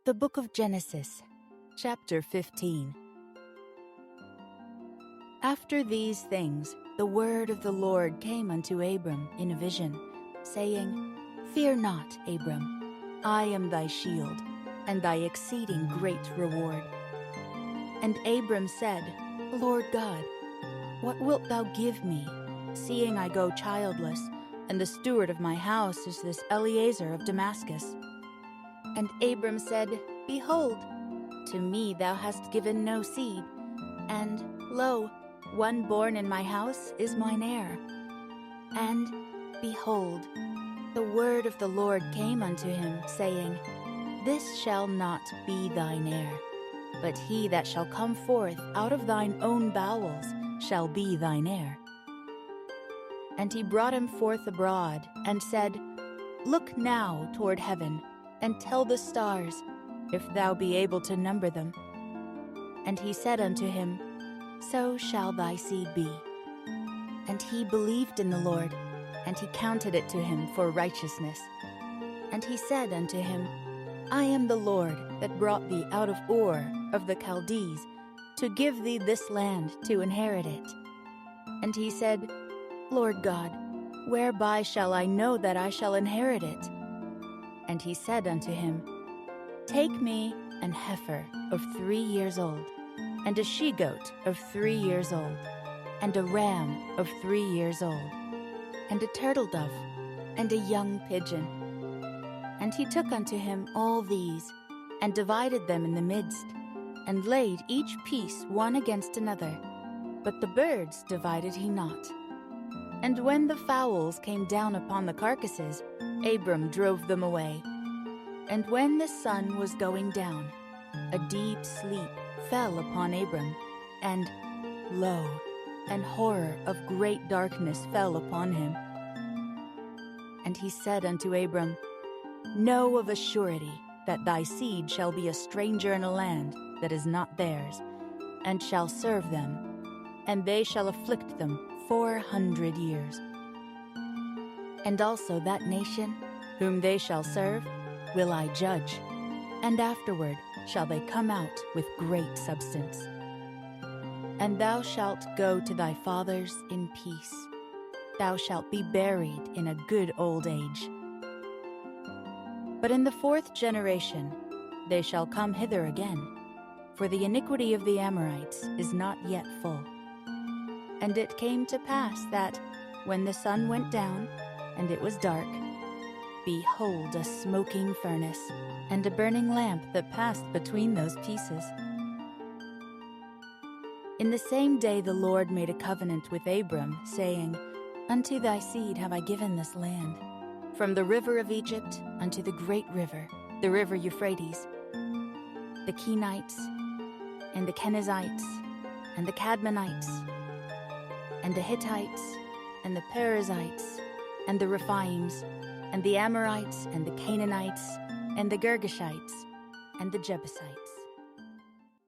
The Book of Genesis, chapter 15. After these things, the word of the Lord came unto Abram in a vision, saying, Fear not, Abram, I am thy shield, and thy exceeding great reward. And Abram said, Lord God, what wilt thou give me, seeing I go childless, and the steward of my house is this Eliezer of Damascus? And Abram said, Behold, to me thou hast given no seed, and, lo, one born in my house is mine heir. And, behold, the word of the Lord came unto him, saying, This shall not be thine heir, but he that shall come forth out of thine own bowels shall be thine heir. And he brought him forth abroad, and said, Look now toward heaven, and tell the stars, if thou be able to number them. And he said unto him, So shall thy seed be. And he believed in the Lord, and he counted it to him for righteousness. And he said unto him, I am the Lord that brought thee out of Ur of the Chaldees, to give thee this land to inherit it. And he said, Lord God, whereby shall I know that I shall inherit it? And he said unto him, Take me an heifer of 3 years old, and a she-goat of 3 years old, and a ram of 3 years old, and a turtle dove, and a young pigeon. And he took unto him all these, and divided them in the midst, and laid each piece one against another. But the birds divided he not. And when the fowls came down upon the carcasses, Abram drove them away. And when the sun was going down, a deep sleep fell upon Abram, and, lo, an horror of great darkness fell upon him. And he said unto Abram, Know of a surety that thy seed shall be a stranger in a land that is not theirs, and shall serve them, and they shall afflict them 400 years. And also that nation, whom they shall serve, will I judge, and afterward shall they come out with great substance. And thou shalt go to thy fathers in peace. Thou shalt be buried in a good old age. But in the 4th generation they shall come hither again, for the iniquity of the Amorites is not yet full. And it came to pass that, when the sun went down, and it was dark, behold, a smoking furnace, and a burning lamp that passed between those pieces. In the same day the Lord made a covenant with Abram, saying, Unto thy seed have I given this land, from the river of Egypt unto the great river, the river Euphrates, the Kenites, and the Kenizzites, and the Cadmonites, and the Hittites, and the Perizzites, and the Rephaims, and the Amorites, and the Canaanites, and the Girgashites, and the Jebusites.